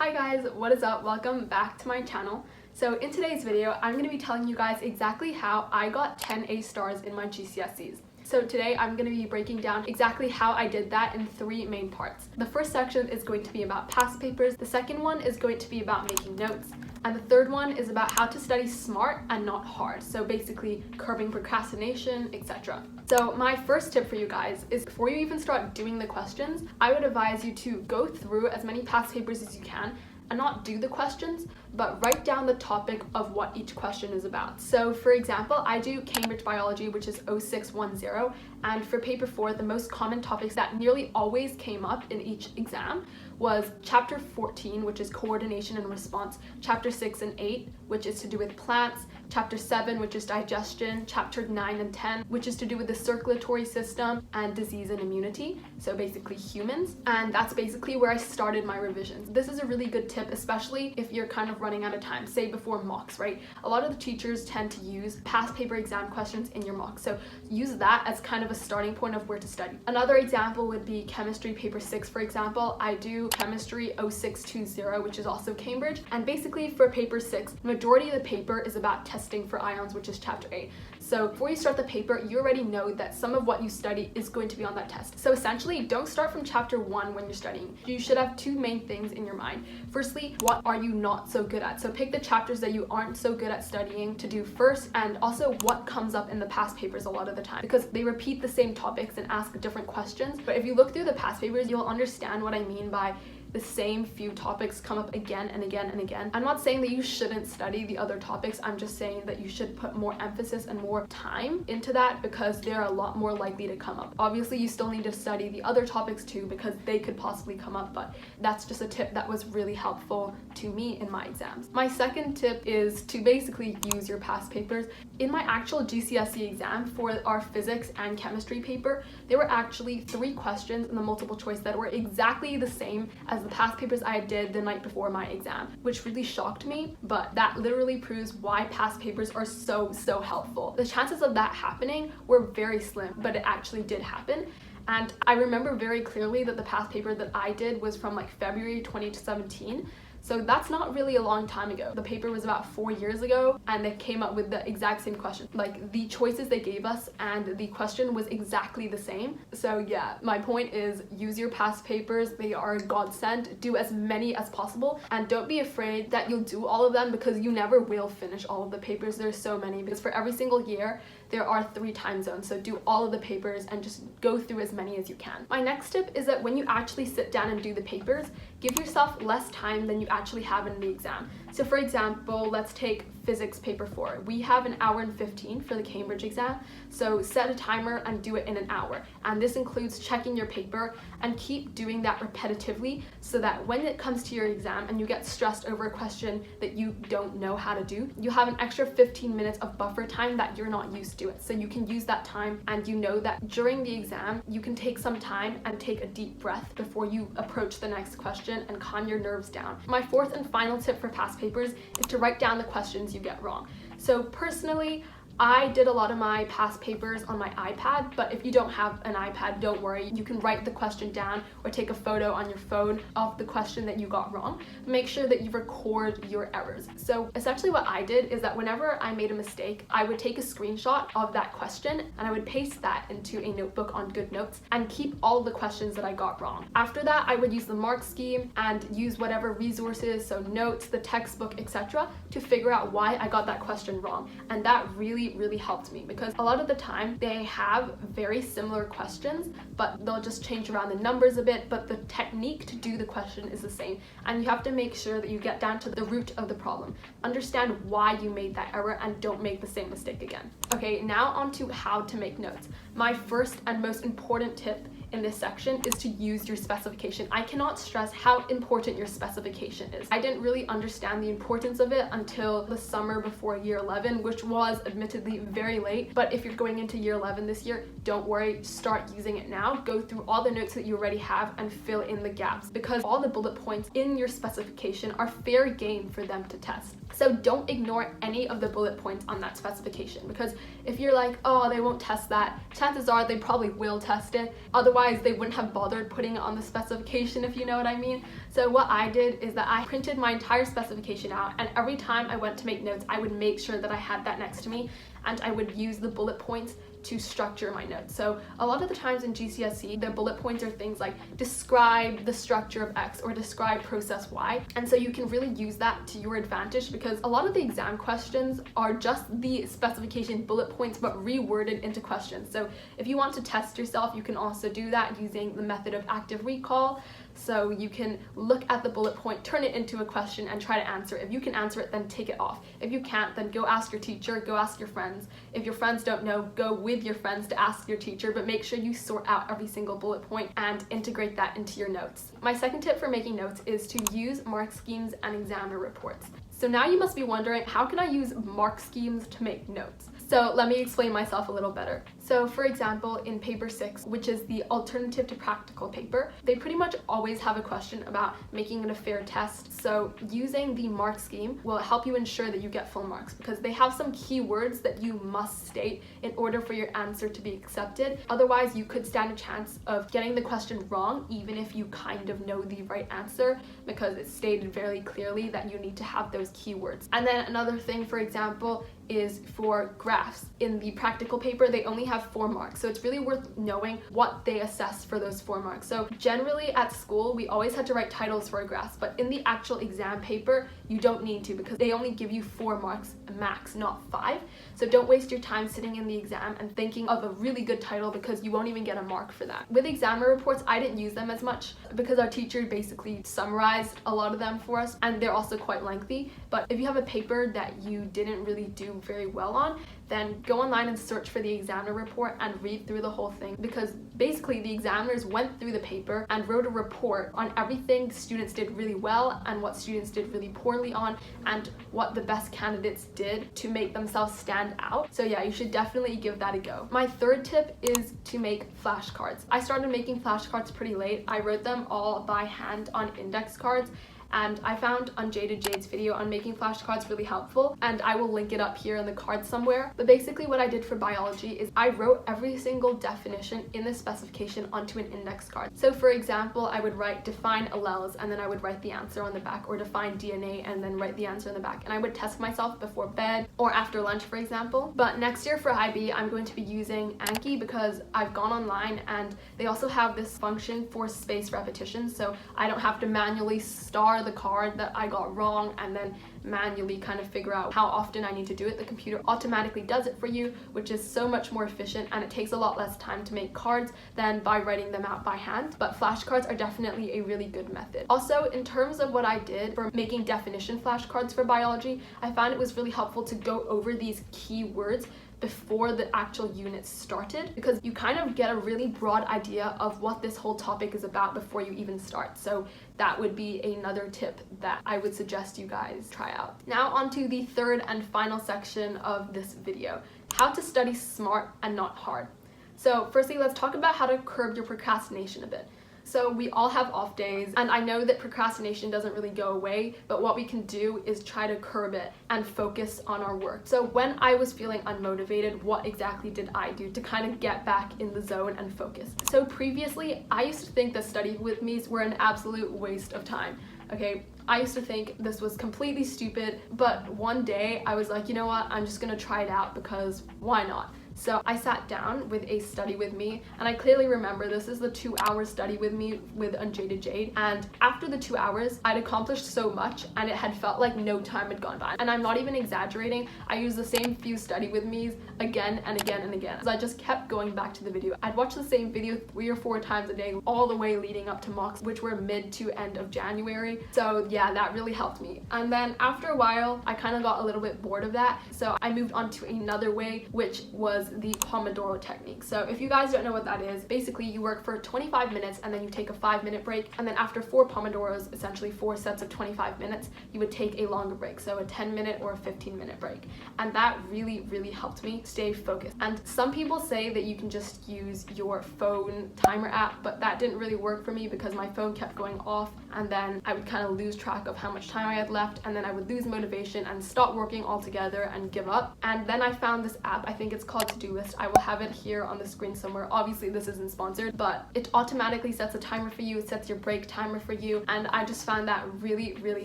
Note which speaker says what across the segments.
Speaker 1: Hi guys, what is up? Welcome back to my channel. So in today's video, I'm going to be telling you guys exactly how I got 10 A stars in my GCSEs. So today I'm going to be breaking down exactly how I did that in 3 main parts. The first section is going to be about past papers, the second one is going to be about making notes, and the third one is about how to study smart and not hard. So basically curbing procrastination, etc. So my first tip for you guys is before you even start doing the questions, I would advise you to go through as many past papers as you can and not do the questions, but write down the topic of what each question is about. So for example, I do Cambridge Biology, which is 0610, and for paper 4, the most common topics that nearly always came up in each exam was chapter 14, which is coordination and response, chapter 6 and 8, which is to do with plants, chapter 7, which is digestion, chapter 9 and 10, which is to do with the circulatory system and disease and immunity, so basically humans. And that's basically where I started my revisions. This is a really good tip, especially if you're kind of running out of time, say before mocks, right? A lot of the teachers tend to use past paper exam questions in your mock, so use that as kind of a starting point of where to study. Another example would be chemistry paper 6, for example. I do chemistry 0620, which is also Cambridge, and basically for paper 6, the majority of the paper is about testing for ions, which is chapter 8. So before you start the paper, you already know that some of what you study is going to be on that test. So essentially, don't start from chapter 1 when you're studying. You should have 2 main things in your mind. Firstly, what are you not so good at? So pick the chapters that you aren't so good at studying to do first, and also what comes up in the past papers a lot of the time, because they repeat the same topics and ask different questions. But if you look through the past papers, you'll understand what I mean by the same few topics come up again and again and again. I'm not saying that you shouldn't study the other topics, I'm just saying that you should put more emphasis and more time into that because they're a lot more likely to come up. Obviously, you still need to study the other topics too because they could possibly come up, but that's just a tip that was really helpful to me in my exams. My second tip is to basically use your past papers. In my actual GCSE exam for our physics and chemistry paper, there were actually 3 questions in the multiple choice that were exactly the same as the past papers I did the night before my exam, which really shocked me, but that literally proves why past papers are so helpful. The chances of that happening were very slim, but it actually did happen. And I remember very clearly that the past paper that I did was from like February 2017. So that's not really a long time ago. The paper was about 4 years ago and they came up with the exact same question. Like the choices they gave us and the question was exactly the same. So yeah, my point is use your past papers. They are a godsend. Do as many as possible and don't be afraid that you'll do all of them because you never will finish all of the papers. There's so many because for every single year there are 3 time zones. So do all of the papers and just go through as many as you can. My next tip is that when you actually sit down and do the papers, give yourself less time than you actually have in the exam. So for example, let's take physics paper 4. We have an hour and 15 for the Cambridge exam, so set a timer and do it in an hour. And this includes checking your paper and keep doing that repetitively so that when it comes to your exam and you get stressed over a question that you don't know how to do, you have an extra 15 minutes of buffer time that you're not used to it. So you can use that time and you know that during the exam, you can take some time and take a deep breath before you approach the next question and calm your nerves down. My fourth and final tip for past papers is to write down the questions you get wrong. So personally, I did a lot of my past papers on my iPad, but if you don't have an iPad, don't worry. You can write the question down or take a photo on your phone of the question that you got wrong. Make sure that you record your errors. So essentially what I did is that whenever I made a mistake, I would take a screenshot of that question and I would paste that into a notebook on GoodNotes and keep all the questions that I got wrong. After that, I would use the mark scheme and use whatever resources, so notes, the textbook, etc., to figure out why I got that question wrong. And that really helped me because a lot of the time they have very similar questions, but they'll just change around the numbers a bit, but the technique to do the question is the same. And you have to make sure that you get down to the root of the problem. Understand why you made that error and don't make the same mistake again. Okay, now on to how to make notes. My first and most important tip in this section is to use your specification. I cannot stress how important your specification is. I didn't really understand the importance of it until the summer before year 11, which was admittedly very late. But if you're going into year 11 this year, don't worry, start using it now. Go through all the notes that you already have and fill in the gaps because all the bullet points in your specification are fair game for them to test. So don't ignore any of the bullet points on that specification because if you're like, oh, they won't test that, chances are they probably will test it. Otherwise, otherwise they wouldn't have bothered putting it on the specification, if you know what I mean. So what I did is that I printed my entire specification out, and every time I went to make notes, I would make sure that I had that next to me, and I would use the bullet points to structure my notes. So a lot of the times in GCSE, the bullet points are things like describe the structure of X or describe process Y. And so you can really use that to your advantage, because a lot of the exam questions are just the specification bullet points but reworded into questions. So if you want to test yourself, you can also do that using the method of active recall. So you can look at the bullet point, turn it into a question, and try to answer it. If you can answer it, then take it off. If you can't, then go ask your teacher, go ask your friends. If your friends don't know, go with your friends to ask your teacher, but make sure you sort out every single bullet point and integrate that into your notes. My second tip for making notes is to use mark schemes and examiner reports. So now you must be wondering, how can I use mark schemes to make notes? So let me explain myself a little better. So for example, in paper 6, which is the alternative to practical paper, they pretty much always have a question about making it a fair test. So using the mark scheme will help you ensure that you get full marks, because they have some keywords that you must state in order for your answer to be accepted. Otherwise, you could stand a chance of getting the question wrong, even if you kind of know the right answer, because it's stated very clearly that you need to have those keywords. And then another thing, for example, is for graphs. In the practical paper, they only have 4 marks, so it's really worth knowing what they assess for those 4 marks. So generally at school, we always had to write titles for our graphs, but in the actual exam paper, you don't need to, because they only give you 4 marks max, not 5. So don't waste your time sitting in the exam and thinking of a really good title, because you won't even get a mark for that. With examiner reports, I didn't use them as much because our teacher basically summarized a lot of them for us, and they're also quite lengthy. But if you have a paper that you didn't really do very well on, then go online and search for the examiner report and read through the whole thing, because basically the examiners went through the paper and wrote a report on everything students did really well and what students did really poorly on, and what the best candidates did to make themselves stand out. So yeah, you should definitely give that a go. My third tip is to make flashcards. I started making flashcards pretty late. I wrote them all by hand on index cards, and I found Jade's video on making flashcards really helpful, and I will link it up here in the card somewhere. But basically what I did for biology is I wrote every single definition in the specification onto an index card. So for example, I would write define alevels, and then I would write the answer on the back, or define DNA and then write the answer on the back, and I would test myself before bed or after lunch, for example. But next year for IB, I'm going to be using Anki, because I've gone online and they also have this function for spaced repetition, so I don't have to manually star the card that I got wrong and then manually kind of figure out how often I need to do it. The computer automatically does it for you, which is so much more efficient, and it takes a lot less time to make cards than by writing them out by hand. But flashcards are definitely a really good method. Also, in terms of what I did for making definition flashcards for biology, I found it was really helpful to go over these keywords before the actual unit started, because you kind of get a really broad idea of what this whole topic is about before you even start. So that would be another tip that I would suggest you guys try out. Now on to the third and final section of this video: how to study smart and not hard. So firstly, let's talk about how to curb your procrastination a bit. So we all have off days, and I know that procrastination doesn't really go away, but what we can do is try to curb it and focus on our work. So when I was feeling unmotivated, what exactly did I do to kind of get back in the zone and focus? So previously, I used to think that study with me's were an absolute waste of time. Okay, I used to think this was completely stupid, but one day I was like, you know what, I'm just gonna try it out, because why not? So I sat down with a study with me, and I clearly remember this is the 2-hour study with me with Unjaded Jade, and after the 2 hours I'd accomplished so much and it had felt like no time had gone by. And I'm not even exaggerating, I used the same few study with me's again and again and again. So I just kept going back to the video. I'd watch the same video 3 or 4 times a day all the way leading up to mocks, which were mid to end of January. So yeah, that really helped me. And then after a while I kind of got a little bit bored of that, so I moved on to another way, which was the Pomodoro Technique. So if you guys don't know what that is, basically you work for 25 minutes and then you take a 5-minute break, and then after 4 Pomodoros, essentially 4 sets of 25 minutes, you would take a longer break, so a 10-minute or a 15-minute break. And that really helped me stay focused. And some people say that you can just use your phone timer app, but that didn't really work for me, because my phone kept going off, and then I would kind of lose track of how much time I had left, and then I would lose motivation and stop working altogether and give up. And then I found this app, I think it's called to-do list. I will have it here on the screen somewhere. Obviously this isn't sponsored, but it automatically sets a timer for you, it sets your break timer for you, and I just found that really, really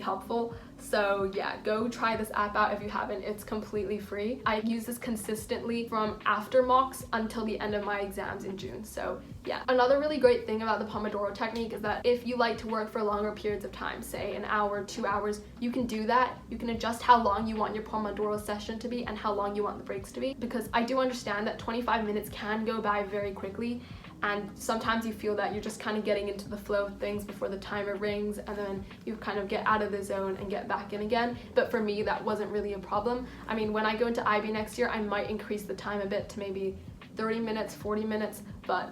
Speaker 1: helpful. So yeah, go try this app out if you haven't. It's completely free. I use this consistently from after mocks until the end of my exams in June. So yeah. Another really great thing about the Pomodoro technique is that if you like to work for longer periods of time, say an hour, 2 hours, you can do that. You can adjust how long you want your Pomodoro session to be and how long you want the breaks to be, because I do understand that 25 minutes can go by very quickly, and sometimes you feel that you're just kind of getting into the flow of things before the timer rings, and then you kind of get out of the zone and get back in again. But for me, that wasn't really a problem. I mean, when I go into IB next year, I might increase the time a bit to maybe 30 minutes, 40 minutes, but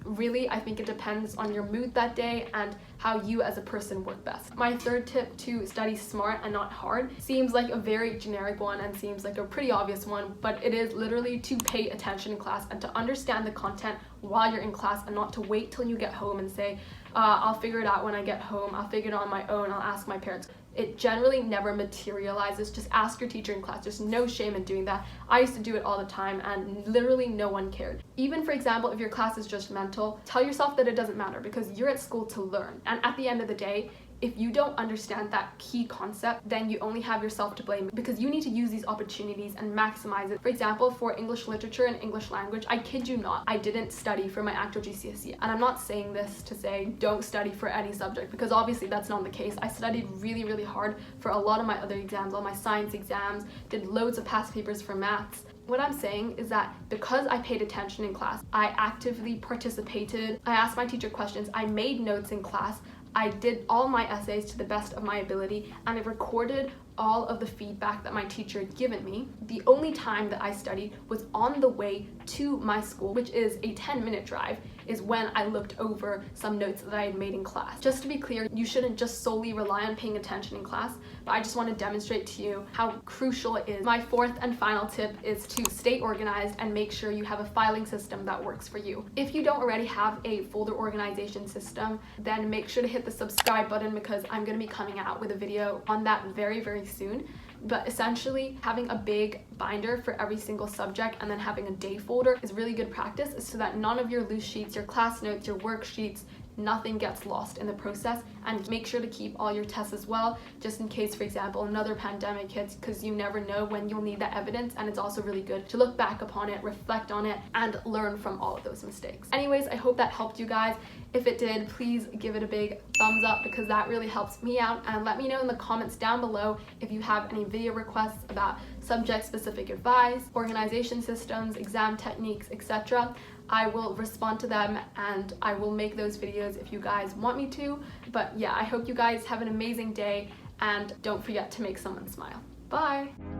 Speaker 1: really, I think it depends on your mood that day and how you as a person work best. My third tip to study smart and not hard seems like a very generic one and seems like a pretty obvious one, but it is literally to pay attention in class and to understand the content while you're in class, and not to wait till you get home and say, I'll figure it out when I get home, I'll figure it out on my own, I'll ask my parents. It generally never materializes. Just ask your teacher in class. There's no shame in doing that. I used to do it all the time and literally no one cared. Even, for example, if your class is just mental, tell yourself that it doesn't matter because you're at school to learn. And at the end of the day, if you don't understand that key concept, then you only have yourself to blame, because you need to use these opportunities and maximize it. For example, for English literature and English language, I kid you not, I didn't study for my actual GCSE. And I'm not saying this to say don't study for any subject, because obviously that's not the case. I studied really, really hard for a lot of my other exams, all my science exams, did loads of past papers for maths. What I'm saying is that because I paid attention in class, I actively participated, I asked my teacher questions, I made notes in class, I did all my essays to the best of my ability, and I recorded all of the feedback that my teacher had given me. The only time that I studied was on the way to my school, which is a 10-minute drive, is when I looked over some notes that I had made in class. Just to be clear, you shouldn't just solely rely on paying attention in class, but I just want to demonstrate to you how crucial it is. My fourth and final tip is to stay organized and make sure you have a filing system that works for you. If you don't already have a folder organization system, then make sure to hit the subscribe button, because I'm going to be coming out with a video on that very, very soon. But essentially, having a big binder for every single subject and then having a day folder is really good practice, so that none of your loose sheets, your class notes, your worksheets, nothing gets lost in the process. And make sure to keep all your tests as well, just in case, for example, another pandemic hits, because you never know when you'll need that evidence. And it's also really good to look back upon it, reflect on it, and learn from all of those mistakes. Anyways, I hope that helped you guys. If it did, please give it a big thumbs up, because that really helps me out. And let me know in the comments down below if you have any video requests about subject-specific advice, organization systems, exam techniques, etc. I will respond to them and I will make those videos if you guys want me to. But yeah, I hope you guys have an amazing day, and don't forget to make someone smile. Bye!